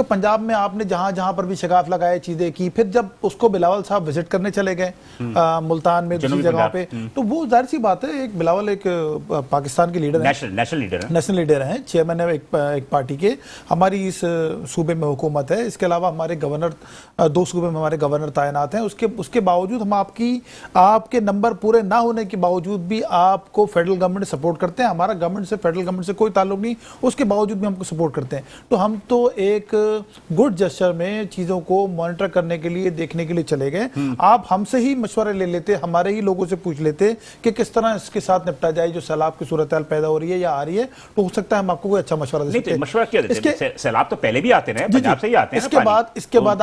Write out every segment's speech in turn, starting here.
تو پنجاب میں آپ نے جہاں جہاں پر بھی شگاف لگائے چیزیں کی، پھر جب اس کو بلاول صاحب وزٹ کرنے چلے گئے ملتان میں دوسری جگہ پہ، تو وہ ظاہر سی بات ہے، ایک بلاول ایک پاکستان کے لیڈر ہیں، نیشنل لیڈر ہیں، چیئرمین ہے ایک پارٹی کے، ہماری اس صوبے میں حکومت ہے، اس کے علاوہ ہمارے گورنر 2 صوبے میں ہمارے گورنر تعینات ہیں، اس کے باوجود ہم آپ کے نمبر پورے نہ ہونے کے باوجود بھی آپ کو فیڈرل گورنمنٹ سپورٹ کرتے ہیں، ہمارا گورنمنٹ سے فیڈرل گورنمنٹ سے کوئی تعلق نہیں، اس کے باوجود بھی ہم کو سپورٹ کرتے ہیں، تو ہم تو ایک گڈ جسچر میں چیزوں کو مانیٹر کرنے کے لیے دیکھنے کے لیے چلے گئے، آپ ہم سے ہی مشورے لے لیتے، ہمارے ہی لوگوں سے پوچھ لیتے کہ کس طرح اس کے ساتھ نپٹا جائے جو سیلاب کی صورتحال پیدا ہو رہی ہے یا آ رہی ہے، تو ہو سکتا ہے ہم آپ کو کوئی اچھا مشورہ دے سکتے ہیں۔ مشورہ کیا دیتے ہیں؟ سیلاب تو پہلے بھی آتے ہیں، پنجاب سے ہی آتے ہیں، اس کے بعد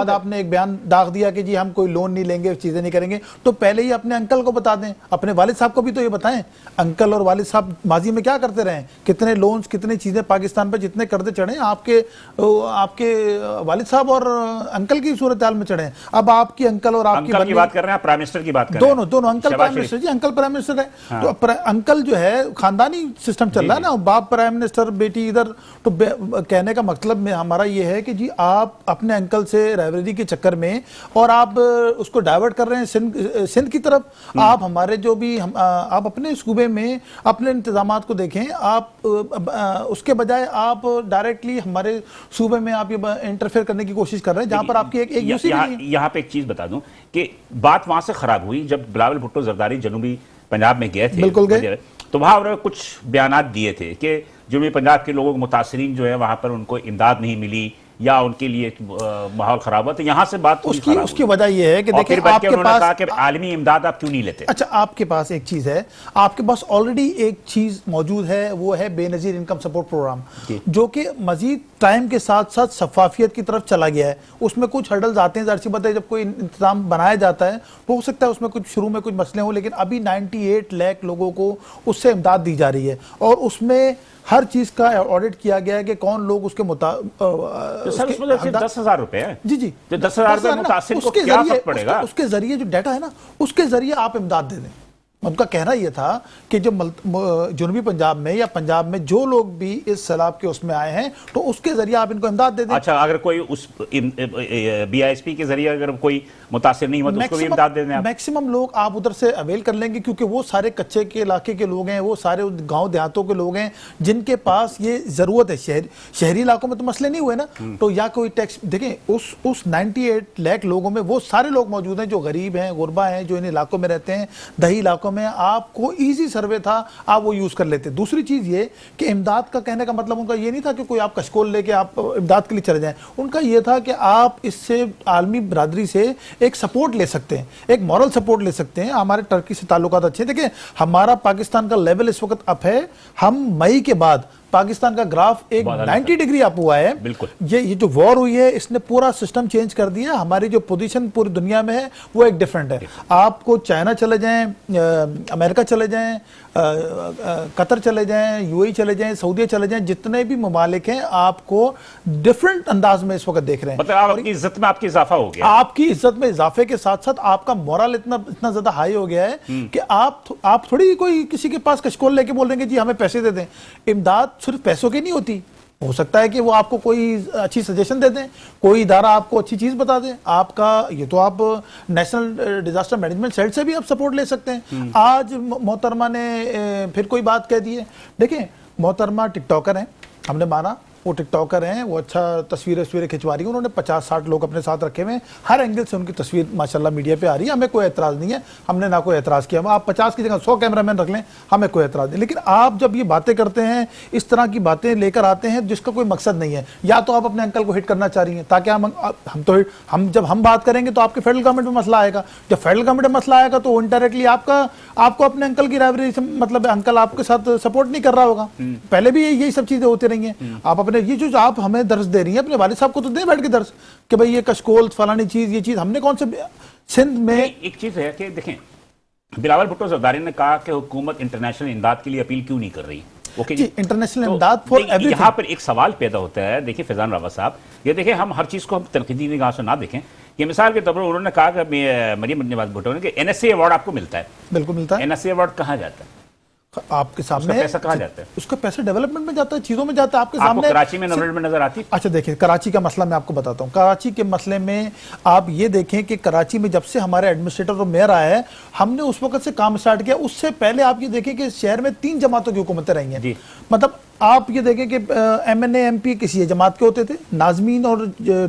آپ نے ایک بیان داغ دیا کہ جی ہم کوئی لون نہیں لیں گے، چیزیں نہیں کریں گے، تو پہلے ہی اپنے انکل کو بتا دیں، اپنے والد صاحب کو بھی تو یہ بتائیں، انکل اور والد صاحب ماضی میں کیا کرتے رہے، کتنے لونز، کتنی چیزیں پاکستان پہ جتنے قرضے چڑھے آپ کے والد صاحب اور انکل کی صورتحال میں چڑھے ہیں، اب آپ کی انکل اور آپ کی بات کر رہے ہیں، پرائم منسٹر کی بات کر رہے ہیں، دونوں انکل پرائم منسٹر، جی انکل پرائم منسٹر ہے، تو انکل جو ہے خاندانی سسٹم چل رہا ہے نا، باپ پرائم منسٹر بیٹی ادھر، تو کہنے کا مطلب میں ہمارا یہ ہے کہ جی آپ اپنے انکل سے رائیولری کے چکر میں اور آپ اس کو ڈائیورٹ کر رہے ہیں سندھ کی طرف، آپ ہمارے جو بھی آپ اپنے صوبے میں اپنے انتظامات کو دیکھیں، آپ اس کے بجائے آپ ڈائریکٹلی ہمارے صوبے میں آپ یہ انٹرفیئر کرنے کی کوشش کر رہے ہیں جہاں پر آپ کی ایک یوسی بھی نہیں ہے۔ یہاں پہ ایک چیز بتا دوں کہ بات وہاں سے خراب ہوئی جب بلاول بھٹو زرداری جنوبی پنجاب میں گئے تھے، بالکل گئے، تو وہاں انہوں نے کچھ بیانات دیے تھے کہ جنوبی پنجاب کے لوگوں متاثرین جو ہے وہاں پر ان کو امداد نہیں ملی یا ان کے لیے ماحول خراب ہوا، تو یہاں سے بات اس کی وجہ یہ ہے کہ دیکھیں آپ کے پاس کہا کہ عالمی امداد آپ کیوں نہیں لیتے۔ اچھا آپ کے پاس ایک چیز ہے، آپ کے پاس آلریڈی ایک چیز موجود ہے، وہ ہے بے نظیر انکم سپورٹ پروگرام، جو کہ مزید ٹائم کے ساتھ ساتھ شفافیت کی طرف چلا گیا ہے، اس میں کچھ ہرڈلز آتے ہیں، ظاہر سی بات ہے جب کوئی انتظام بنایا جاتا ہے تو ہو سکتا ہے اس میں کچھ شروع میں کچھ مسئلے ہوں، لیکن ابھی 98 لاکھ لوگوں کو اس سے امداد دی جا رہی ہے، اور اس میں ہر چیز کا آڈٹ کیا گیا ہے کہ کون لوگ اس کے سر اس میں صرف 10,000 روپے ہیں، جی 10,000 روپے متاثر کو کیا فرق پڑے گا؟ اس کے ذریعے جو ڈیٹا ہے نا، اس کے ذریعے آپ امداد دے دیں۔ ان کا کہنا یہ تھا کہ جو جنوبی پنجاب میں یا پنجاب میں جو لوگ بھی اس سیلاب کے اس میں آئے ہیں تو اس کے ذریعے آپ ان کو امداد دے دیں۔ اچھا اگر کوئی اس BISP کے ذریعے اگر کوئی متاثر نہیں ہوا تو اس کو بھی امداد دے دیں آپ؟ میکسیمم لوگ آپ ادھر سے اویل کر لیں گے، کیونکہ وہ سارے کچے کے علاقے کے لوگ ہیں، وہ سارے گاؤں دیہاتوں کے لوگ ہیں جن کے پاس یہ ضرورت ہے۔ شہری علاقوں میں تو مسئلے نہیں ہوئے نا، تو یا کوئی ٹیکس دیکھیں اس 98 لاکھ لوگوں میں وہ سارے لوگ موجود ہیں جو غریب ہیں، غربا ہیں، جو ان علاقوں میں رہتے ہیں، دیہی علاقوں میں آپ کو ایزی سروے تھا، آپ وہ یوز کر لیتے۔ دوسری چیز یہ کہ امداد کا کہنے کا مطلب ان کا یہ نہیں تھا کہ کوئی آپ کشکول لے کے آپ امداد کے لیے چلے جائیں، ان کا یہ تھا کہ آپ اس سے عالمی برادری سے ایک سپورٹ لے سکتے ہیں، ایک مورل سپورٹ لے سکتے ہیں۔ ہمارے ٹرکی سے تعلقات اچھے ہیں، دیکھیں ہمارا پاکستان کا لیول اس وقت اپ ہے، ہم مئی کے بعد پاکستان کا گراف ایک 90 ڈگری اپ ہوا ہے۔ یہ جو وار ہوئی ہے اس نے پورا سسٹم چینج کر دیا، ہماری جو پوزیشن پوری دنیا میں ہے وہ ایک ڈیفرنٹ ہے۔ آپ کو چائنا چلے جائیں، امریکہ چلے جائیں، قطر چلے جائیں، UAE چلے جائیں، سعودیہ چلے جائیں، جتنے بھی ممالک ہیں آپ کو ڈیفرنٹ انداز میں اس وقت دیکھ رہے ہیں۔ مطلب آپ کی عزت میں آپ کی اضافہ ہو گیا، آپ کی عزت میں اضافے کے ساتھ ساتھ آپ کا مورل اتنا زیادہ ہائی ہو گیا ہے کہ آپ تھوڑی کوئی کسی کے پاس کشکول لے کے بول رہے ہیں کہ جی ہمیں پیسے دے دیں۔ امداد صرف پیسوں کی نہیں ہوتی، ہو سکتا ہے کہ وہ آپ کو کوئی اچھی سجیشن دے دیں، کوئی ادارہ آپ کو اچھی چیز بتا دیں، آپ کا یہ تو آپ نیشنل ڈیزاسٹر مینجمنٹ سیل سے بھی آپ سپورٹ لے سکتے ہیں۔ آج محترمہ نے پھر کوئی بات کہہ دی ہے، دیکھیں محترمہ ٹک ٹاکر ہیں، ہم نے مانا وہ ٹک ٹاکر ہیں، وہ اچھا تصویریں کھنچوا رہی ہیں، انہوں نے 50-60 لوگ اپنے ساتھ رکھے ہوئے ہیں، ہر اینگل سے ان کی تصویر ماشاءاللہ میڈیا پہ آ رہی ہے، ہمیں کوئی اعتراض نہیں ہے، ہم نے نہ کوئی اعتراض کیا، آپ 50 کی جگہ 100 کیمرہ مین رکھ لیں، ہمیں کوئی اعتراض نہیں، لیکن آپ جب یہ باتیں کرتے ہیں، اس طرح کی باتیں لے کر آتے ہیں جس کا کوئی مقصد نہیں ہے، یا تو آپ اپنے انکل کو ہٹ کرنا چاہ رہی ہیں تاکہ جب ہم بات کریں گے تو آپ کے فیڈرل گورنمنٹ میں مسئلہ آئے گا، جب فیڈرل گورنمنٹ میں مسئلہ آئے گا تو انڈائریکٹلی آپ کو اپنے انکل کی رائیولری سے مطلب انکل آپ کے ساتھ سپورٹ نہیں کر رہا ہوگا۔ پہلے بھی یہی سب چیزیں ہوتی رہی ہیں، آپ اپنے یہ جو آپ ہمیں درس دے رہی ہیں اپنے والد صاحب کو تو دیں بیٹھ کے درس کہ بھئی یہ کشکول فلانی چیز، یہ چیز ہم نے کون سے سندھ میں۔ ایک چیز ہے کہ دیکھیں بلاول بھٹو زرداری نے کہا کہ حکومت انٹرنیشنل امداد کے لیے اپیل کیوں نہیں کر رہی؟ جی انٹرنیشنل امداد فار ایوری، یہاں پر ایک سوال پیدا ہوتا ہے، دیکھیں فیضان راوت صاحب، یہ دیکھیں ہم ہر چیز کو ہم تنقیدی نگاہ سے نہ دیکھیں، کہ مثال کے طور پر انہوں نے کہا کہ مریم نواز بھٹو نے کہ NSA ایوارڈ آپ کو ملتا ہے، بالکل ملتا ہے۔ NSA ایوارڈ کہاں جاتا ہے؟ آپ کے سامنے پیسہ کہاں جاتا ہے؟ اس کا پیسہ ڈیولپمنٹ میں جاتا ہے، چیزوں میں جاتا ہے. آپ کے آپ کو سامنے کراچی میں ڈیولپمنٹ نظر آتی؟ اچھا دیکھیں کراچی کا مسئلہ میں آپ کو بتاتا ہوں. کراچی کے مسئلے میں آپ یہ دیکھیں کہ کراچی میں جب سے ہمارے ایڈمنسٹریٹر اور میئر آیا ہے ہم نے اس وقت سے کام سٹارٹ کیا. اس سے پہلے آپ یہ دیکھیں کہ شہر میں 3 جماعتوں کی حکومتیں رہی ہیں. مطلب آپ یہ دیکھیں کہ M N A M P کسی جماعت کے ہوتے تھے، ناظمین اور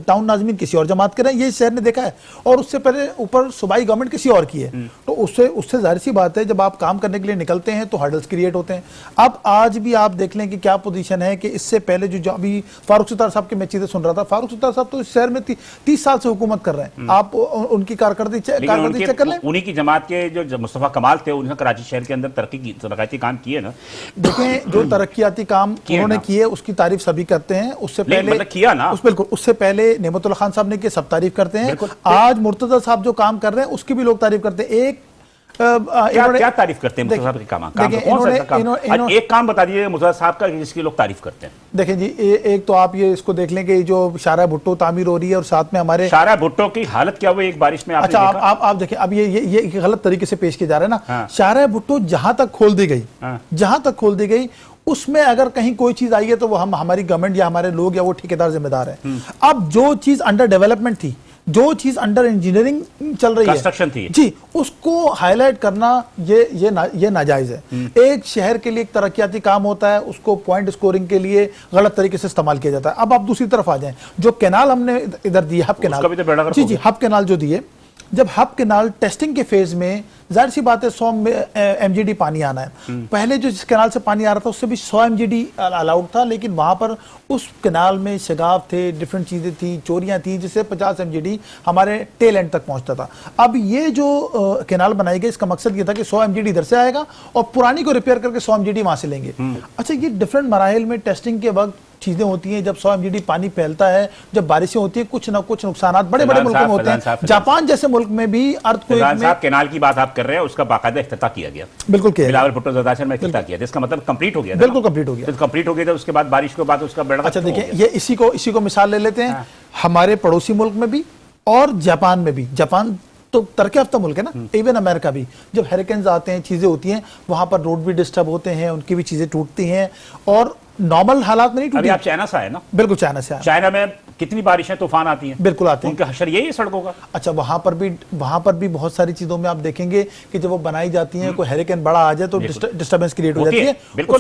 ٹاؤن ناظمین کسی اور جماعت کے رہے ہیں، یہ شہر نے دیکھا ہے. اور اس سے پہلے اوپر صوبائی گورنمنٹ کسی اور کی ہے. تو اس سے ظاہر سی بات ہے جب آپ کام کرنے کے لیے نکلتے ہیں تو ہرڈلز کریٹ ہوتے ہیں. اب آج بھی آپ دیکھ لیں کہ کیا پوزیشن ہے کہ اس سے پہلے جو ابھی فاروق ستار صاحب کی میں چیزیں سن رہا تھا، فاروق ستار صاحب تو اس شہر میں 30 سال سے حکومت کر رہے ہیں. آپ ان کی کارکردگی چیک کر لیں. انہی کی جماعت کے جو مصطفیٰ کمال تھے انہوں نے کراچی شہر کے اندر ترقیاتی کام کیے نا. دیکھیں جو ترقیاتی کام انہوں نے کیے اس کی تعریف سبھی کرتے ہیں. اس سے پہلے کیا نا بالکل اس سے پہلے نعمت اللہ خان صاحب نے کیے، سب تعریف کرتے ہیں. آج مرتضی صاحب جو کام کر رہے ہیں اس کی بھی لوگ تعریف کرتے ہیں. کیا تعریف کرتے ہیں مرتضی صاحب کے کام؟ ایک کام بتا دیجیے مرتضی صاحب کا جس کی لوگ تعریف کرتے ہیں. دیکھیں جی ایک تو آپ یہ اس کو دیکھ لیں کہ جو شارع بھٹو تعمیر ہو رہی ہے اور ساتھ میں ہمارے شارع بھٹو کی حالت کیا ہوئی ایک بارش میں. اچھا آپ دیکھیں اب یہ غلط طریقے سے پیش کیا جا رہا ہے نا. شارع بھٹو جہاں تک کھول دی گئی اس میں اگر کہیں کوئی چیز آئی ہے تو وہ ہماری گورنمنٹ یا ہمارے لوگ یا وہ ٹھیکیدار ذمہ دار ہیں. اب جو چیز انڈر ڈیولپمنٹ تھی، جو چیز انڈر انجینئرنگ چل رہی ہے جی اس کو ہائی لائٹ کرنا یہ ناجائز ہے. ایک شہر کے لیے ایک ترقیاتی کام ہوتا ہے، اس کو پوائنٹ سکورنگ کے لیے غلط طریقے سے استعمال کیا جاتا ہے. اب آپ دوسری طرف آ جائیں، جو کینال ہم نے ادھر دیے ہب کینال، جی ہب کینال جو دیے، جب ہب کینال ٹیسٹنگ کے فیز میں ظاہر سی بات ہے 100 ایم جی ڈی پانی آنا ہے. پہلے جو جس کینال سے پانی آ رہا تھا اس سے بھی 100 ایم جی ڈی الاؤڈ تھا، لیکن وہاں پر اس کینال میں شگاف تھے، ڈیفرنٹ چیزیں تھیں، چوریاں تھیں، جس سے 50 ایم جی ڈی ہمارے ٹیل اینڈ تک پہنچتا تھا. اب یہ جو کینال بنائی گئی اس کا مقصد یہ تھا کہ 100 ایم جی ڈی ادھر سے آئے گا اور پرانی کو ریپیئر کر کے 100 ایم جی ڈی وہاں سے لیں گے. اچھا یہ ڈیفرنٹ مراحل میں ٹیسٹنگ کے وقت چیزیں ہوتی ہیں. جب 100 ایم جی ڈی پانی پھیلتا ہے، جب بارشیں ہوتی ہیں، کچھ نہ کچھ نقصانات بڑے بڑے ملکوں میں ہوتے ہیں. جاپان جیسے ملک میں بھی ارتھکویک میں کینال کی بات آپ کر رہے ہیں، اس کا باقاعدہ افتتاح کیا گیا. بالکل کیا بلاول بھٹو زرداشت میں افتتاح کیا، جس کا مطلب کمپلیٹ ہو گیا. بالکل کمپلیٹ ہو گیا. کمپلیٹ ہو گیا تھا اس کے بعد بارش کے بعد اس کا بیڑا. اچھا دیکھیں یہ اسی کو مثال لے لیتے ہیں. ہمارے پڑوسی ملک میں بھی اور جاپان میں بھی، جاپان تو ترقی یافتہ ملک ہے نا، ایون امریکہ بھی، جب ہیریکینز آتے ہیں چیزیں ہوتی ہیں وہاں پر روڈ بھی ڈسٹرب ہوتے ہیں، ان کی بھی چیزیں ٹوٹتی ہیں اور نارمل حالات میں نہیں ٹوٹتی. ابھی آپ چائنا سے آئے نا؟ بالکل چائنا سے آئے. چائنا میں کتنی بارشیں طوفان آتی ہیں؟ بالکل آتے ہیں. ان کا حشر یہی ہے سڑکوں کا. اچھا وہاں پر بھی بہت ساری چیزوں میں آپ دیکھیں گے کہ جب وہ بنائی جاتی ہیں کوئی ہیریکین بڑا آ جائے تو ڈسٹربنس کریٹ ہو جاتی ہے،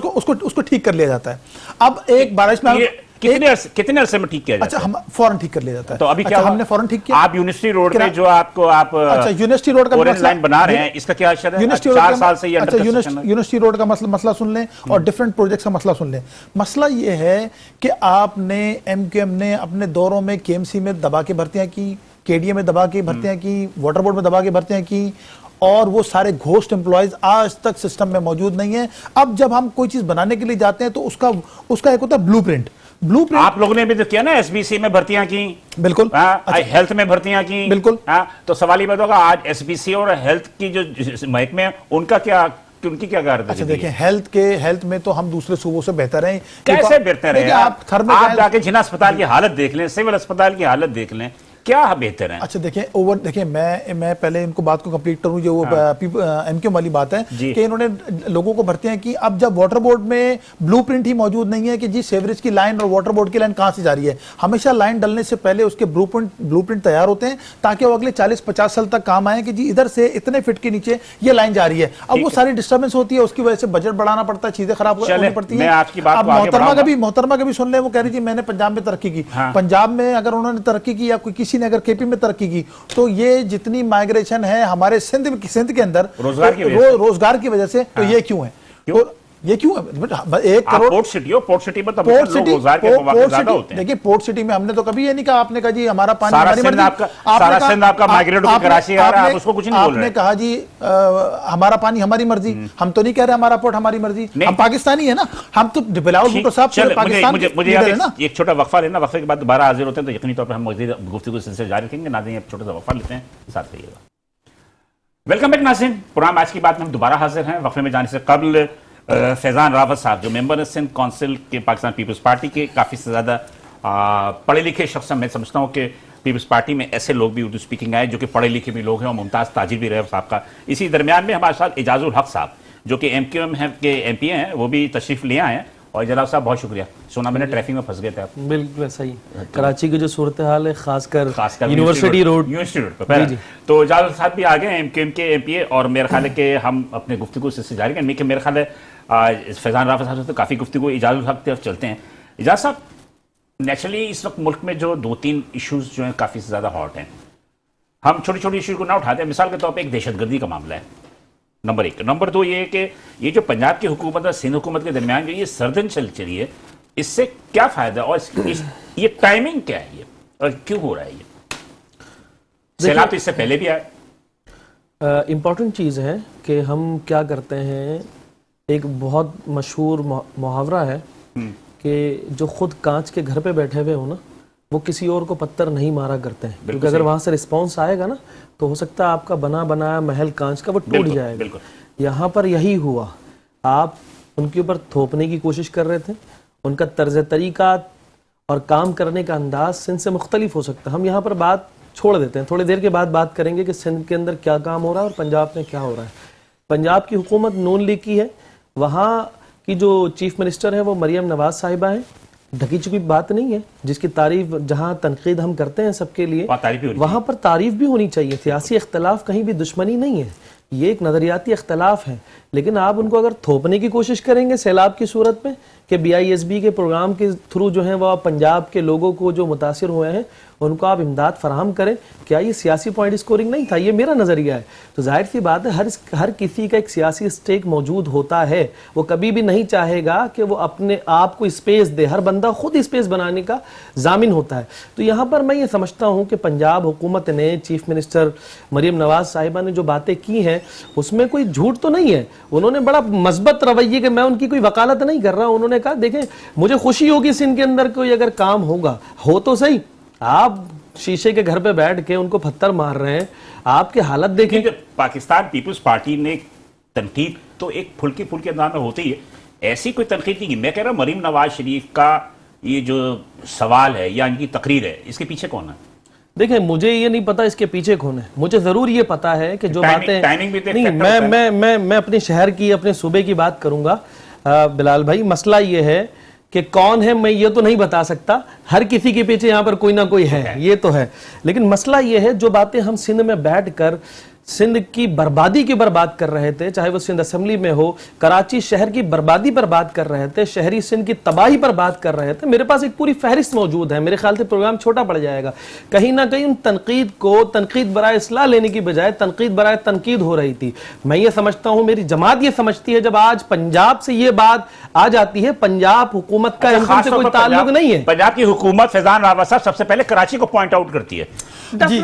اس کو ٹھیک کر لیا جاتا ہے. اب ایک بارش میں کتنے عرصے میں ٹھیک کیا جاتا ہے؟ اچھا ہم فوراً ٹھیک کر لیا جاتا ہے. تو ابھی کیا ہم نے فوراً ٹھیک کیا. آپ یونیورسٹی روڈ پہ جو آپ یونیورسٹی روڈ کا لائن بنا رہے ہیں، اس کا کیا حشر ہے؟ 4 سال سے یہ انڈر کنسٹرکشن ہے. یونیورسٹی روڈ کا مسئلہ سن لیں اور ڈیفرنٹ پروجیکٹس کا مسئلہ سن لیں. مسئلہ یہ ہے کہ آپ نے ایم کیو ایم نے اپنے دوروں میں کے ایم سی میں دبا کے بھرتیاں کی، کے ڈی اے میں دبا کے بھرتیاں کی، واٹر بورڈ میں دبا کے بھرتیاں کی، اور وہ سارے گھوسٹ امپلائیز آج تک سسٹم میں موجود نہیں ہیں. اب جب ہم کوئی چیز بنانے کے لیے جاتے ہیں تو اس کا ایک ہوتا ہے بلو پرنٹ. آپ لوگوں نے بھی تو کیا نا ایس بی سی میں بھرتیاں کی، بالکل ہیلتھ میں بھرتیاں کی، بالکل. تو سوال یہ ہوگا آج ایس بی سی اور ہیلتھ کی جو محکمے ہیں ان کا کیا، ان کی کیا کارکردگی؟ اچھا دیکھیں ہیلتھ میں تو ہم دوسرے صوبوں سے بہتر ہیں. کیسے بہتر ہیں؟ آپ جا کے جنا اسپتال کی حالت دیکھ لیں، سول اسپتال کی حالت دیکھ لیں، کیا بہتر ہے؟ اچھا دیکھیں میں پہلے ان کو بات کو کمپلیٹ کروں جو ایم کیو والی بات ہے کہ انہوں نے لوگوں کو بھرتیاں کی. اب جب واٹر بورڈ میں بلو پرنٹ ہی موجود نہیں ہے کہ جی سیوریج کی لائن اور واٹر بورڈ کی لائن کہاں سے جا رہی ہے، ہمیشہ لائن ڈلنے سے پہلے اس کے بلو پرنٹ تیار ہوتے ہیں تاکہ وہ اگلے 40-50 سال تک کام آئیں کہ جی ادھر سے اتنے فٹ کے نیچے یہ لائن جا رہی ہے. اب وہ ساری ڈسٹربنس ہوتی ہے، اس کی وجہ سے بجٹ بڑھانا پڑتا ہے، چیزیں خراب ہونی پڑتی ہیں. اب محترمہ کا بھی سن لیں، وہ کہہ رہی جی میں نے پنجاب میں ترقی کی. پنجاب میں اگر انہوں نے ترقی کی یا کسی نے اگر کے پی میں ترقی کی تو یہ جتنی مائگریشن ہے ہمارے سندھ کے اندر روزگار کی وجہ سے، تو یہ کیوں ہے؟ یہ کیوں ہے؟ 1 کروڑ پورٹ سٹی میں تو لوگ روزگار کے مواقع زیادہ ہوتے ہیں. دیکھیے پورٹ سٹی میں ہم نے تو کبھی یہ نہیں کہا، آپ نے کہا جی ہمارا پانی سارا سندھ آپ کا مائگریٹ ہو کے کراچی آ رہا ہے، آپ اس کو کچھ نہیں بول رہے. آپ نے کہا جی ہمارا پانی ہماری مرضی. ہم تو نہیں کہہ رہے ہمارا پورٹ ہماری مرضی، ہم پاکستانی ہیں نا. ہم تو بلاول بھٹو صاحب پاکستان مجھے ایک چھوٹا وقفہ لینا، وقفے کے بعد دوبارہ حاضر ہوتے ہیں تو یقینی طور پر ہم مزید گفتگو سلسلے جاری رکھیں گے. ناظرین ایک چھوٹا سا وقفہ لیتے ہیں، ساتھ رہیے گا. ویلکم بیک ناظرین، پروگرام آج کی بات میں ہم دوبارہ حاضر ہیں. وقفے میں جانے سے قبل فیضان راوت صاحب جو ممبر سندھ کونسل کے پاکستان پیپلز پارٹی کے کافی سے زیادہ پڑھے لکھے شخص ہیں. میں سمجھتا ہوں کہ پیپلز پارٹی میں ایسے لوگ بھی اردو سپیکنگ آئے جو کہ پڑھے لکھے بھی لوگ ہیں اور ممتاز تاجر بھی رہے صاحب کا. اسی درمیان میں ہمارے ساتھ اعجاز الحق صاحب جو کہ ایم کیو ایم کے ایم پی ہیں، وہ بھی تشریف لے آئے ہیں. اور جناب صاحب بہت شکریہ. سونا میں نے ٹریفک میں پھنس گئے تھے آپ. بالکل صحیح. کراچی کی جو صورتحال ہے خاص کر یونیورسٹی روڈ پہ تو اجاز صاحب بھی آ گئے ایم کیو ایم کے ایم پی اے. اور میرا خیال ہے کہ ہم اپنے گفتگو سے جاری کریں کہ میرا خیال ہے فیضان رافع صاحب سے تو کافی گفتگو. اجاز الحق طرف چلتے ہیں. اجاز صاحب، نیچرلی اس وقت ملک میں جو 2-3 ایشوز جو ہیں کافی زیادہ ہاٹ ہیں. ہم چھوٹی چھوٹی ایشو کو نہ اٹھاتے ہیں. مثال کے طور پہ ایک دہشت گردی کا معاملہ ہے نمبر 1. نمبر 2 یہ ہے کہ یہ جو پنجاب کی حکومت اور سندھ حکومت کے درمیان جو یہ سردن چل رہی ہے، اس سے کیا فائدہ اور یہ ٹائمنگ کیا ہے یہ اور کیوں ہو رہا ہے یہ؟ سیلاب تو اس سے پہلے بھی آئے. امپورٹنٹ چیز ہے کہ ہم کیا کرتے ہیں. ایک بہت مشہور محاورہ ہے کہ جو خود کانچ کے گھر پہ بیٹھے ہوئے ہو نا، وہ کسی اور کو پتھر نہیں مارا کرتے ہیں، کیونکہ اگر وہاں سے رسپانس آئے گا نا تو ہو سکتا ہے آپ کا بنا بنایا محل کانچ کا وہ ٹوٹ جائے گا. یہاں پر یہی ہوا. آپ ان کے اوپر تھوپنے کی کوشش کر رہے تھے. ان کا طرز طریقہ اور کام کرنے کا انداز سندھ سے مختلف ہو سکتا ہے. ہم یہاں پر بات چھوڑ دیتے ہیں. تھوڑی دیر کے بعد بات کریں گے کہ سندھ کے اندر کیا کام ہو رہا ہے اور پنجاب میں کیا ہو رہا ہے. پنجاب کی حکومت نون لیگ کی ہے. وہاں کی جو چیف منسٹر ہے وہ مریم نواز صاحبہ ہیں. ڈھکی چکی بات نہیں ہے. جس کی تعریف جہاں تنقید ہم کرتے ہیں سب کے لیے، وہاں پر تعریف بھی ہونی چاہیے. سیاسی اختلاف کہیں بھی دشمنی نہیں ہے، یہ ایک نظریاتی اختلاف ہے. لیکن آپ ان کو اگر تھوپنے کی کوشش کریں گے سیلاب کی صورت میں کہ BISB کے پروگرام کے تھرو جو ہیں وہ پنجاب کے لوگوں کو جو متاثر ہوئے ہیں ان کو آپ امداد فراہم کریں، کیا یہ سیاسی پوائنٹ اسکورنگ نہیں تھا؟ یہ میرا نظریہ ہے. تو ظاہر سی بات ہے ہر کسی کا ایک سیاسی اسٹیک موجود ہوتا ہے. وہ کبھی بھی نہیں چاہے گا کہ وہ اپنے آپ کو اسپیس دے. ہر بندہ خود اسپیس بنانے کا ضامن ہوتا ہے. تو یہاں پر میں یہ سمجھتا ہوں کہ پنجاب حکومت نے، چیف منسٹر مریم نواز صاحبہ نے جو باتیں کی ہیں اس میں کوئی جھوٹ تو نہیں ہے. انہوں نے بڑا مثبت رویے، کہ میں ان کی کوئی وکالت نہیں کر رہا، انہوں نے کہا دیکھیں مجھے خوشی ہوگی سندھ کے اندر کوئی اگر کام ہوگا، ہو تو صحیح. آپ شیشے کے گھر پہ بیٹھ کے ان کو پتھر مار رہے ہیں، آپ کی حالت دیکھیں. پاکستان پیپلز پارٹی نے تنقید تو ایک پھلکی پھلکی انداز میں ہوتی ہے، ایسی کوئی تنقید نہیں کی. میں کہہ رہا ہوں مریم نواز شریف کا یہ جو سوال ہے یا ان کی تقریر ہے، اس کے پیچھے کون ہے؟ دیکھیں مجھے یہ نہیں پتا اس کے پیچھے کون ہے. مجھے ضرور یہ پتا ہے کہ جو باتیں نہیں، میں اپنے شہر کی، اپنے صوبے کی بات کروں گا بلال بھائی. مسئلہ یہ ہے کہ کون ہے میں یہ تو نہیں بتا سکتا. ہر کسی کے پیچھے یہاں پر کوئی نہ کوئی ہے، یہ تو ہے. لیکن مسئلہ یہ ہے جو باتیں ہم سندھ میں بیٹھ کر سندھ کی بربادی کی پر بات کر رہے تھے، چاہے وہ سندھ اسمبلی میں ہو، کراچی شہر کی بربادی پر بات کر رہے تھے، شہری سندھ کی تباہی پر بات کر رہے تھے. میرے پاس ایک پوری فہرست موجود ہے. میرے خیال سے پروگرام چھوٹا پڑ جائے گا. کہیں نہ کہیں ان تنقید کو تنقید برائے اصلاح لینے کی بجائے تنقید برائے تنقید ہو رہی تھی. میں یہ سمجھتا ہوں، میری جماعت یہ سمجھتی ہے، جب آج پنجاب سے یہ بات آ جاتی ہے، پنجاب حکومت کا ان سے کوئی تعلق نہیں ہے. پنجاب کی حکومت فیضان راوہ صاحب سب سے پہلے کراچی کو پوائنٹ آؤٹ کرتی ہے. جی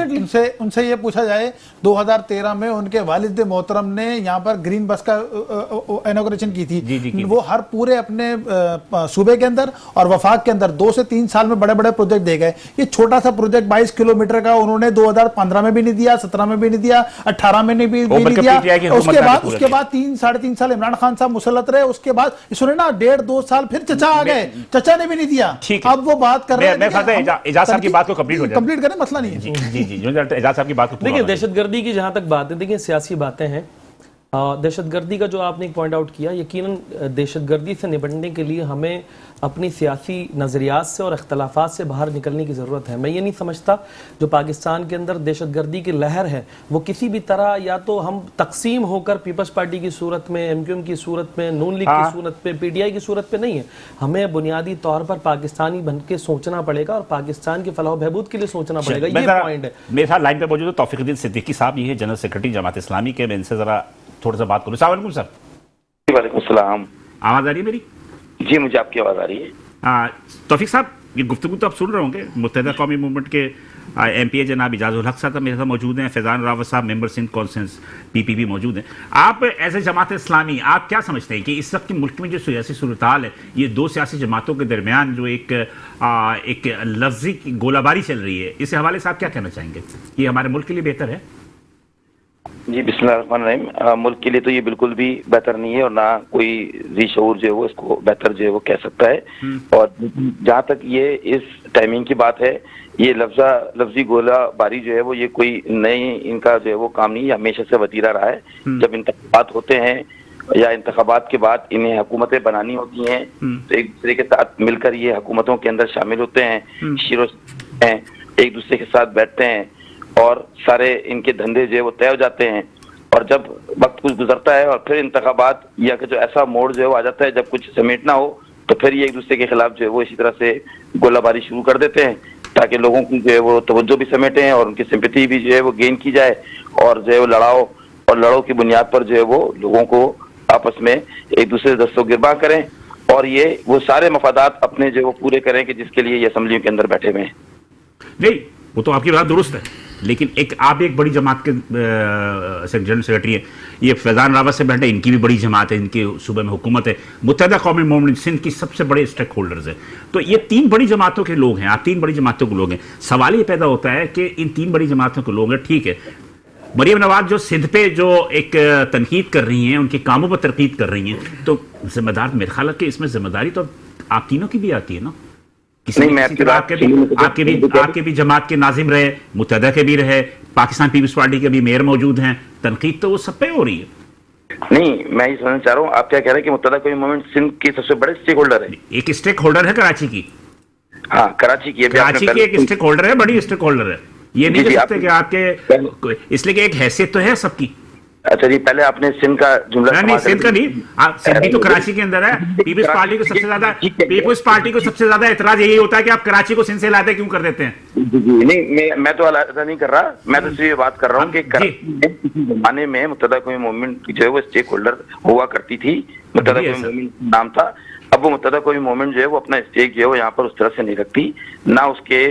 ان سے یہ پوچھا جائے 2013 میں ان کے والد محترم نے یہاں پر گرین بس کا انوگریشن کی تھی. وہ ہر پورے اپنے صوبے کے اندر اور وفاق کے اندر 2 سے 3 سال میں بڑے بڑے پروجیکٹ دے گئے. یہ چھوٹا سا پروجیکٹ 22 کلومیٹر کا انہوں نے 2015 میں بھی نہیں دیا، 17 میں بھی نہیں دیا، 18 میں بھی نہیں دیا. اس کے بعد 3-3.5 سال عمران خان صاحب مسلط رہے. اس کے بعد اس نے نا 1.5-2 سال پھر چچا آ گئے، چچا نے بھی نہیں دیا. اب وہ بات کر رہے ہیں. اجاز صاحب کی بات کو کمپلیٹ کریں، مسئلہ نہیں ہے. اجاز صاحب کی بات کو دیکھیں دہشت گردی کی جہاں تک بات ہے، دیکھیں سیاسی باتیں ہیں. دہشت گردی کا جو آپ نے پوائنٹ آؤٹ کیا، یقیناً دہشت گردی سے نپٹنے کے لیے ہمیں اپنی سیاسی نظریات سے اور اختلافات سے باہر نکلنے کی ضرورت ہے. میں یہ نہیں سمجھتا جو پاکستان کے اندر دہشت گردی کی لہر ہے وہ کسی بھی طرح یا تو ہم تقسیم ہو کر پیپلز پارٹی کی صورت میں، MQM کی صورت میں، نون لیگ کی صورت پہ، PTI کی صورت پہ نہیں ہے. ہمیں بنیادی طور پر پاکستانی بن کے سوچنا پڑے گا اور پاکستان کے فلاح و بہبود کے لیے سوچنا پڑے گا. یہ پوائنٹ ہے. میرے ساتھ لائن پہ موجود ہے توفیق الدین صدیقی صاحب، یہ ہے جنرل سیکرٹری جماعت اسلامی کے. میں ان سے ذرا تھوڑا سا بات کروں. السلام علیکم سر. وعلیکم السلام. آواز آ رہی ہے میری؟ جی مجھے آپ کی آواز آ رہی ہے. توفیق صاحب یہ گفتگو تو آپ سن رہے ہوں گے. متحدہ قومی موومنٹ کے MPA جناب اجاز الحق صاحب میرے ساتھ موجود ہیں. فیضان راوہ صاحب ممبر سندھ کونسنس PPP موجود ہیں. آپ ایز اے جماعت اسلامی آپ کیا سمجھتے ہیں کہ اس وقت کی ملک میں جو سیاسی صورتحال ہے، یہ 2 سیاسی جماعتوں کے درمیان جو ایک لفظی گولہ باری چل رہی ہے، اس حوالے سے آپ کیا کہنا چاہیں گے؟ یہ ہمارے ملک کے لیے بہتر ہے؟ جی بسم اللہ الرحمن الرحیم. ملک کے لیے تو یہ بالکل بھی بہتر نہیں ہے اور نہ کوئی ذی شعور جو ہے وہ اس کو بہتر جو ہے وہ کہہ سکتا ہے. اور جہاں تک یہ اس ٹائمنگ کی بات ہے، یہ لفظی گولہ باری جو ہے وہ یہ کوئی نئی ان کا جو ہے وہ کام نہیں، ہمیشہ سے وتیرہ رہا ہے. جب انتخابات ہوتے ہیں یا انتخابات کے بعد انہیں حکومتیں بنانی ہوتی ہیں تو ایک دوسرے کے ساتھ مل کر یہ حکومتوں کے اندر شامل ہوتے ہیں، ہیں ایک دوسرے کے ساتھ بیٹھتے ہیں اور سارے ان کے دھندے جو ہے وہ طے ہو جاتے ہیں، اور جب وقت کچھ گزرتا ہے اور پھر انتخابات یا کہ جو ایسا موڑ جو ہے وہ آ جاتا ہے جب کچھ سمیٹنا ہو تو پھر یہ ایک دوسرے کے خلاف جو ہے وہ اسی طرح سے گولہ باری شروع کر دیتے ہیں تاکہ لوگوں کی جو ہے وہ توجہ بھی سمیٹیں اور ان کی سمپیتھی بھی جو ہے وہ گین کی جائے، اور جو ہے وہ لڑاؤ کی بنیاد پر جو ہے وہ لوگوں کو آپس میں ایک دوسرے سے دست و گرباں کریں اور یہ وہ سارے مفادات اپنے جو وہ پورے کریں کہ جس کے لیے یہ اسمبلیوں کے اندر بیٹھے ہوئے ہیں۔ نہیں وہ تو آپ کی بات درست ہے، لیکن آپ ایک بڑی جماعت کے جنرل سیکرٹری ہیں، یہ فیضان راوت سے بیٹھے، ان کی بھی بڑی جماعت ہے، ان کے صوبے میں حکومت ہے، متحدہ قومی موومنٹ سندھ کی سب سے بڑے اسٹیک ہولڈرز ہیں، تو یہ 3 بڑی جماعتوں کے لوگ ہیں، آپ 3 بڑی جماعتوں کے لوگ ہیں۔ سوال یہ پیدا ہوتا ہے کہ ان 3 بڑی جماعتوں کے لوگ ہیں، ٹھیک ہے، مریم نواز جو سندھ پہ جو ایک تنقید کر رہی ہیں، ان کے کاموں پر تنقید کر رہی ہیں، تو ذمہ دار میرے خیال ہے کہ اس میں ذمہ داری تو آپ تینوں کی بھی آتی ہے نا، آپ کے بھی جماعت کے ناظم رہے، متحدہ کے بھی رہے، پاکستان پیپلز پارٹی کے بھی میئر موجود ہیں، تنقید تو وہ سب پہ ہو رہی ہے۔ نہیں میں یہ سمجھنا چاہ رہا ہوں، آپ کیا کہہ رہے ہیں کہ متحدہ قومی موومنٹ سندھ کی سب سے بڑے اسٹیک ہولڈر ہے؟ ایک اسٹیک ہولڈر ہے کراچی کی، ہاں کراچی کی ایک اسٹیک ہولڈر ہے، بڑی اسٹیک ہولڈر ہے، یہ نہیں کہہ سکتے کہ آپ کے، اس لیے کہ ایک حیثیت تو ہے سب کی۔ اچھا جی، پہلے آپ نے سندھ کا جملہ نہیں سندھ کا نہیں، سندھ بھی تو کراچی کے اندر ہے، پیپلز پارٹی کو سب سے زیادہ اعتراض یہی ہوتا ہے کہ آپ کراچی کو سندھ سے علیحدہ کیوں کر دیتے ہیں؟ نہیں میں تو علیحدہ نہیں کر رہا، میں تو صرف یہ بات کر رہا ہوں کہ کسی زمانے میں متحدہ قومی موومنٹ جو ہے وہ اسٹیک ہولڈر ہوا کرتی تھی، متحدہ قومی موومنٹ نام تھا۔ اب وہ متحدہ قومی موومنٹ جو ہے وہ اپنا اسٹیک جو ہے وہ یہاں پر اس طرح سے نہیں رکھتی، نہ اس کے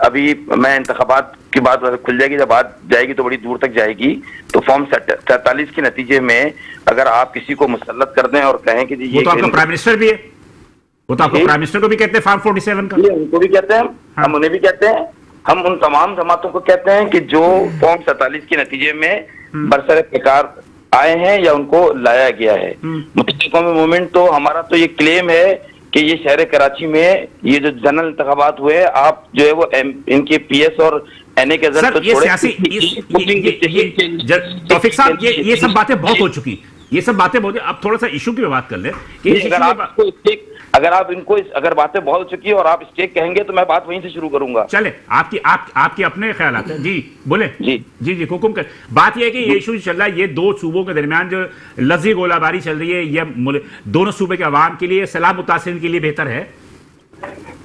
ابھی میں انتخابات کی بات کھل جائے گی، جب بات جائے گی تو بڑی دور تک جائے گی، تو فارم 47 کے نتیجے میں اگر آپ کسی کو مسلط کر دیں اور کہیں کہ وہ تو آپ کا پرائم منسٹر بھی ہے، وہ تو آپ کو پرائم منسٹر کو بھی کہتے ہیں فارم 47 کا، ان کو بھی کہتے ہیں، ہم انہیں بھی کہتے ہیں، ہم ان تمام جماعتوں کو کہتے ہیں کہ جو فارم 47 کے نتیجے میں برسر پیکار آئے ہیں یا ان کو لایا گیا ہے۔ متحدہ قومی موومنٹ تو ہمارا تو یہ کلیم ہے کہ یہ شہر کراچی میں یہ جو جنرل انتخابات ہوئے، آپ جو ہے وہ ان کے پی ایس اور این اے کے ذریعے تو چھوڑے۔ توفیق صاحب یہ سب باتیں بہت ہو چکی، یہ سب باتیں بہت، اب تھوڑا سا ایشو کی بات کر لیں کہ اگر آپ ان کو اگر باتیں بہت ہو چکی ہے اور آپ اسٹیک کہیں گے تو میں بات وہیں سے شروع کروں گا۔ چلے آپ کے اپنے خیالات ہیں، جی بولیں۔ جی حکم کر، بات یہ ہے کہ یہ ایشو چل رہا ہے، یہ 2 صوبوں کے درمیان جو لفظی گولہ باری چل رہی ہے، یہ دونوں صوبے کے عوام کے لیے، سیلاب متاثرین کے لیے بہتر ہے؟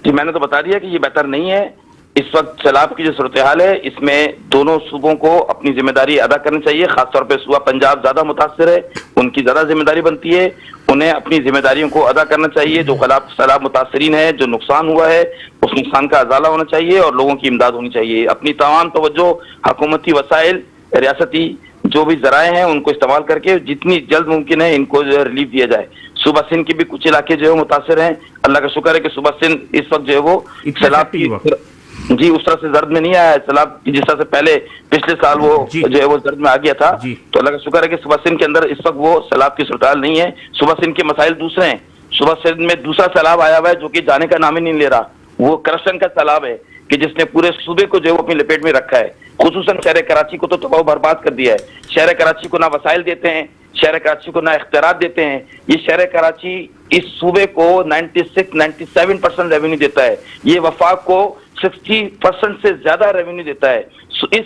جی میں نے تو بتا دیا کہ یہ بہتر نہیں ہے۔ اس وقت سیلاب کی جو صورتحال ہے اس میں دونوں صوبوں کو اپنی ذمہ داری ادا کرنی چاہیے، خاص طور پہ صوبہ پنجاب زیادہ متاثر ہے، ان کی زیادہ ذمہ داری بنتی ہے، انہیں اپنی ذمہ داریوں کو ادا کرنا چاہیے، جو سیلاب متاثرین ہے، جو نقصان ہوا ہے اس نقصان کا ازالہ ہونا چاہیے اور لوگوں کی امداد ہونی چاہیے۔ اپنی تمام توجہ حکومتی وسائل، ریاستی جو بھی ذرائع ہیں ان کو استعمال کر کے جتنی جلد ممکن ہے ان کو جو ہے ریلیف دیا جائے۔ صوبہ سندھ کے بھی کچھ علاقے جو ہے متاثر ہیں، اللہ کا شکر ہے کہ صوبہ سندھ اس وقت جو ہے وہ سیلاب کی جی اس طرح سے زرد میں نہیں آیا ہے، سیلاب جس طرح سے پہلے پچھلے سال وہ جو ہے وہ زرد میں آ گیا تھا، تو اللہ کا شکر ہے کہ صوبہ سندھ کے اندر اس وقت وہ سیلاب کی صورتحال نہیں ہے۔ صوبہ سندھ کے مسائل دوسرے ہیں، صوبہ سندھ میں دوسرا سیلاب آیا ہوا ہے جو کہ جانے کا نام ہی نہیں لے رہا، وہ کرپشن کا سیلاب ہے کہ جس نے پورے صوبے کو جو ہے وہ اپنی لپیٹ میں رکھا ہے، خصوصاً شہر کراچی کو تو تباہ و برباد کر دیا ہے۔ شہر کراچی کو نہ وسائل دیتے ہیں، شہر کراچی کو نہ اختیارات دیتے ہیں، یہ شہر کراچی اس صوبے کو 96-97% ریونیو دیتا ہے، یہ وفاق کو 60% سے زیادہ ریونیو دیتا ہے۔ اس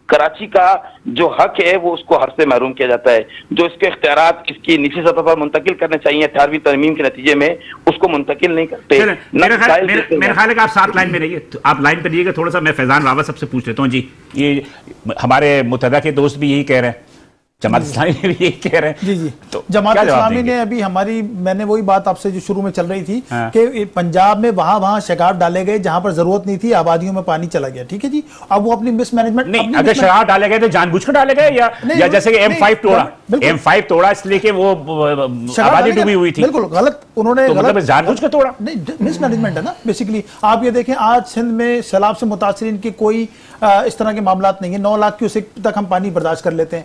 کراچی کا جو حق ہے وہ اس کو حق سے محروم کیا جاتا ہے، جو اس کے اختیارات اس کی نچلی سطح پر منتقل کرنے چاہیے 18ویں ترمیم کے نتیجے میں اس کو منتقل نہیں کرتے۔ میرا خیال ہے کہ آپ 7 لائن میں رہیے، آپ لائن پہ رہیے گا تھوڑا سا، میں فیضان راوت صاحب سے پوچھ لیتا ہوں۔ جی یہ ہمارے متحدہ کے دوست بھی یہی کہہ رہے ہیں، جماعت اسلامی بھی یہی کہہ رہے ہیں۔ جی جماعت اسلامی نے ابھی ہماری، میں نے وہی بات آپ سے جو شروع میں چل رہی تھی کہ پنجاب میں وہاں شگاف ڈالے گئے جہاں پر ضرورت نہیں تھی، آبادیوں میں پانی چلا گیا، ٹھیک ہے جی، اب وہ اپنی مس مینجمنٹ نہیں، اگر شگاف ڈالے گئے تو جان بوجھ کر ڈالے گئے یا جیسے کہ M5 توڑا اس لیے کہ وہ آبادی ڈوبی ہوئی تھی، بالکل غلط، انہوں نے مطلب جان بوجھ کر توڑا، نہیں مس مینجمنٹ ہے نا بیسیکلی۔ آپ یہ دیکھیں آج سندھ میں سیلاب سے متاثرین کی کوئی اس طرح کے معاملات نہیں ہیں، 9 لاکھ کیوسیک تک ہم پانی برداشت کر لیتے ہیں۔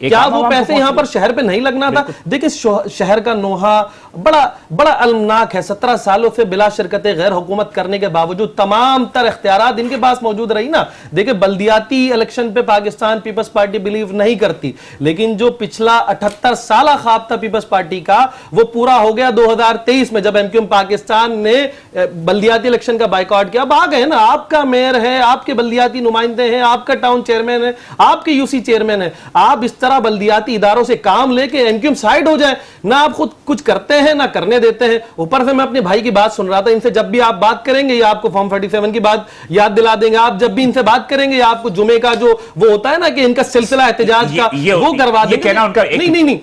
کیا وہ پیسے یہاں پر شہر پہ نہیں لگنا تھا؟ دیکھیں شہر کا نوحہ بڑا المناک ہے. 17 سالوں سے بلا شرکت غیر حکومت کرنے کے باوجود تمام تر اختیارات ان کے پاس موجود رہی نا. دیکھیں بلدیاتی الیکشن پہ پاکستان پیپلز پارٹی بلیو نہیں کرتی, لیکن جو پچھلا 78 سالہ خواب تھا پیپلز پارٹی کا وہ پورا ہو گیا 2023 میں, جب ایم کیو ایم پاکستان نے بلدیاتی الیکشن کا بائیکاٹ کیا. اب آ گئے نا, آپ کا میئر ہے, آپ کے بلدیاتی نمائندے ہیں, آپ کا ٹاؤن چیئرمین ہے, آپ کے یو سی چیئرمین ہے. آپ اس طرح بلدیاتی اداروں سے کام لے کے ایم کیو ایم سائیڈ ہو جائے, نہ آپ خود کچھ کرتے ہیں نہ کرنے دیتے ہیں. اوپر سے میں اپنے بھائی کی بات سن رہا تھا, ان سے جب بھی آپ بات کریں گے یا آپ کو فارم 47 کی بات یاد دلا دیں گے, آپ جب بھی ان سے بات کریں گے یا آپ کو جمعے کا جو وہ ہوتا ہے نا کہ ان کا سلسلہ احتجاج کا وہ کروا دیں گے. نہیں,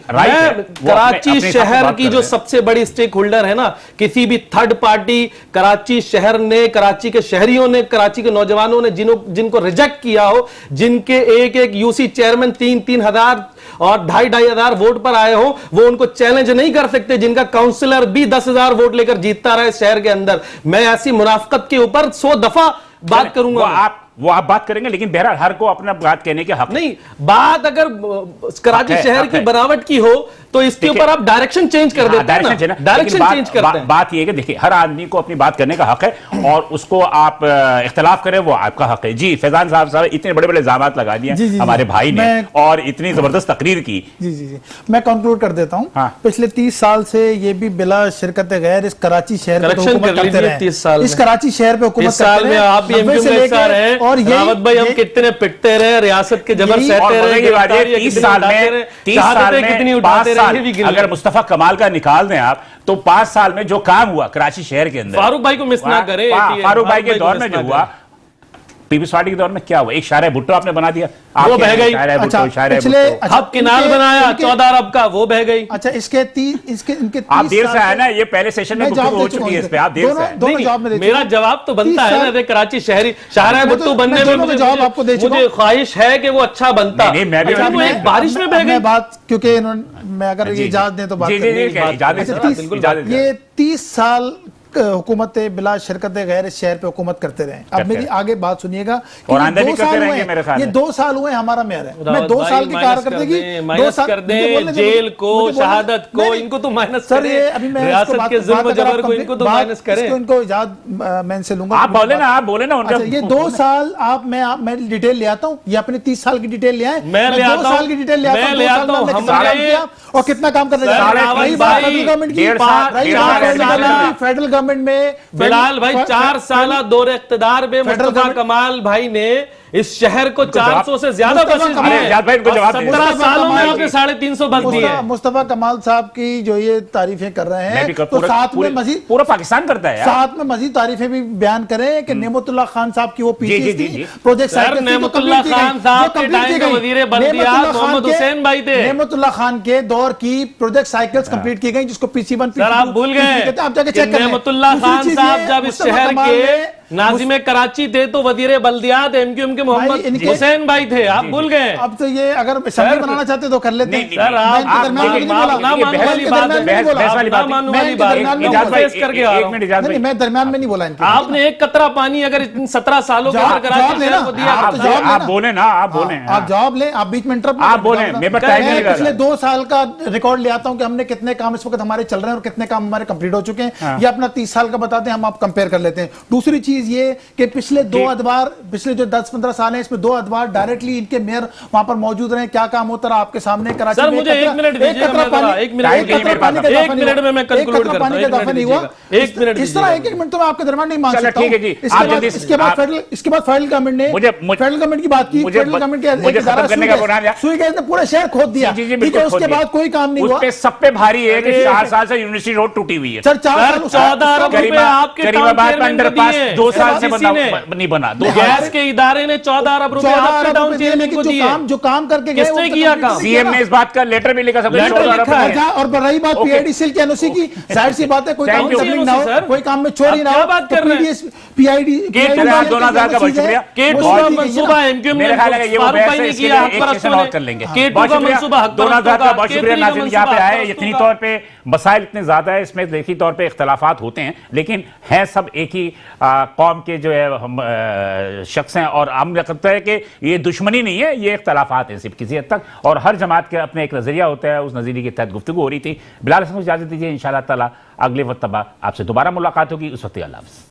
کراچی شہر کی جو سب سے بڑی سٹیک ہولڈر ہے نا, کسی بھی تھرڈ پارٹی, کراچی شہر نے, کراچی کے شہریوں نے, کراچی کے نوجوانوں نے جن کو ریجیکٹ کیا ہو, جن کے ایک یو سی چیئرمین 3-3 ہزار اور 2,500 ہزار ووٹ پر آئے ہوں, وہ ان کو چیلنج نہیں کر سکتے. جن کا کاؤنسلر بھی 10,000 ووٹ لے کر جیتتا رہا ہے شہر کے اندر. میں ایسی منافقت کے اوپر 100 دفعہ بات کروں گا. وہ آپ بات کریں گے, لیکن بہرحال ہر کو اپنا بات کہنے کے حق نہیں. بات اگر کراچی شہر کی بناوٹ کی ہو تو اس کے اوپر آپ ڈائریکشن چینج کر دیتے ہیں. ڈائریکشن چینج کرتے ہیں. بات یہ ہے کہ دیکھیں ہر آدمی کو اپنی بات کرنے کا حق ہے, اور اس کو آپ اختلاف کریں وہ آپ کا حق ہے. جی فیضان صاحب اتنے بڑے بڑے الزامات لگا دیے ہمارے بھائی نے اور اتنی زبردست تقریر کی. جی میں کنکلوڈ کر دیتا ہوں. پچھلے 30 سال سے یہ بھی بلا شرکت غیر اس کراچی شہر پہ حکومت کرتے رہے. اس کراچی شہر پہ حکومت کرتے رہے. آپ ایم کیو میں سار ہیں اور راوت بھائی, ہم کتنے پٹتے رہے, ریاست کے جبر سہتے رہے, 30 سال میں 5 سال اگر مصطفیٰ کمال کا نکال دیں آپ تو 5 سال میں جو کام ہوا کراچی شہر کے اندر, فاروق بھائی کو مس نہ کریں, فاروق بھائی کے دور میں جو ہوا, پیپلز پارٹی کے دور میں کیا ہوا, ایک شارع بھٹو آپ نے بنا دیا, وہ بہ گئی. ہب کنال بنایا 14 ارب کا, وہ بہ گئی. اچھا اس کے آپ دیر سے آئے نا, یہ پہلے سیشن میں گفتگو ہو چکی ہے اس پہ, آپ دیر سے آئے. میرا جواب تو بنتا ہے نا, کراچی شہری شارع بھٹو بننے میں مجھے خواہش ہے کہ وہ اچھا بنتا. وہ ایک بارش میں بہ گئی بات, کیونکہ میں اگر اجازت دیں تو بات یہ 30 سال حکومت بلا شرکت غیر شہر پہ حکومت کرتے رہے. اب میری آگے بات سنیے گا, یہ 2 سال ہوئے ہمارا میئر ہے, میں 2 سال کی کارکردگی مائنس کر دیں, جیل کو, شہادت کو, ان کو تو مائنس کریں, ریاست کے ظلم و جبر کو ان کو تو مائنس کریں. ان کو اجازت میں ان سے لوں گا. آپ بولے نا یہ 2 سال میں ڈیٹیل لے آتا ہوں, یہ اپنے 30 سال کی ڈیٹیل لے آئیں. میں 2 سال کی ڈیٹیل لے آتا ہوں. اور کتنا کام کرنے جا رہے ہیں فیڈرل گورنمنٹ میں. بلال بھائی 4 سالہ دور اقتدار میں مصطفیٰ کمال بھائی نے اس شہر کو 400 سے زیادہ بسیں دیے. 17 سالوں میں آپ نے 350 بس دیے. مصطفیٰ کمال صاحب کی جو یہ تعریفیں کر رہے ہیں تو ساتھ میں مزید پورا پاکستان کرتا ہے, ساتھ میں مزید تعریفیں بھی بیان کریں کہ نعمت اللہ خان صاحب کی وہ پیچھے تھی پروجیکٹ سر. نعمت اللہ خان صاحب کے ٹائم کے وزیر بلدیات محمد حسین بھائی تھے. نعمت اللہ خان کے دور کی پروجیکٹ سائیکلز کمپلیٹ کی گئی, جس کو PC1 سر آپ بھول گئے. نعمت اللہ خان صاحب جب اس شہر کے ناظم کراچی تھے تو وزیر بلدیات ایم کیو ایم کے محمد حسین بھائی تھے, آپ بھول گئے. اب تو یہ اگر اسمبلی بنانا چاہتے تو کر لیتے ہیں. سر آپ میں درمیان میں نہیں بولا. آپ نے ایک قطرہ پانی اگر 17 سالوں کے اندر کراچی شہر کو دیا, آپ بولیں نا, آپ بولیں, آپ جواب لیں, آپ بیچ میں انٹرپٹ آپ بولیں. میں پچھلے 2 سال کا ریکارڈ لے آتا ہوں کہ ہم نے کتنے کام اس وقت ہمارے چل رہے ہیں اور کتنے کام ہمارے کمپلیٹ ہو چکے ہیں. یہ اپنا 30 سال کا بتاتے ہیں, ہم آپ کمپیئر کر لیتے ہیں. دوسری چیز یہ کہ پچھلے 2 ادوار, پچھلے جو 10-15 سال ہیں, اس میں 2 ادوار ڈائریکٹلی ان کے میئر وہاں پر موجود رہے. کیا کام ہوتا رہا آپ کے سامنے کراچی میں. سر مجھے 1 منٹ دیجیے, ایک منٹ میں کنکلوڈ کرتا ہوں. 1 منٹ اس طرح 1 منٹ تو میں آپ کے درمیان نہیں مان سکتا ہوں. اس کے بعد فیڈرل گورنمنٹ نے فیڈرل گورنمنٹ کی بات کی. فیڈرل گورنمنٹ کے سوئی گیس نے پورا شہر کھود دیا. اس کے بعد کوئی کام نہیں ہوا. سب پہ بھاری ہے کہ 4 سال سے یونیورسٹی روڈ ٹوٹی ہوئی ہے. سر 14 ارب روپے آپ کے دو سال سے نہیں بنا. گیس کے ادارے نے 14 ارب روپے آپ کے ٹاؤن چیئرمین کو دیے. جو کام کر کے کس نے کیا کام؟ سی ایم نے اس بات کا لیٹر بھی لکھا. اور رہی بات پی آئی ڈی سیل کی این او سی کی, ظاہر سی بات ہے کوئی کام میں تبلیغ نہ ہو, کوئی کام میں چوری نہ ہو. بات کر رہے ہیں پی آئی ڈی منصوبہ ایم کیو میں فاروق بھائی نے کیا, حق پرستوں نے K2 کا منصوبہ حق پرستوں کا, بہت شکریہ ناظرین یہاں پہ آئے. یقینی طور پہ مسائل اتنے زیادہ ہے, اس میں دیکھی طور پہ اختلافات ہوتے ہیں لیکن ہیں سب ایک ہی قوم کے جو ہے ہم شخص ہیں، اور ہم لگتا ہے کہ یہ دشمنی نہیں ہے، یہ اختلافات ہیں صرف کسی حد تک، اور ہر جماعت کے اپنے ایک نظریہ ہوتا ہے، اس نظریے کے تحت گفتگو ہو رہی تھی۔ بلال حسن کو اجازت دیجیے، انشاءاللہ تعالی اگلے وقت آپ سے دوبارہ ملاقات ہوگی، اس وقت اللہ حافظ۔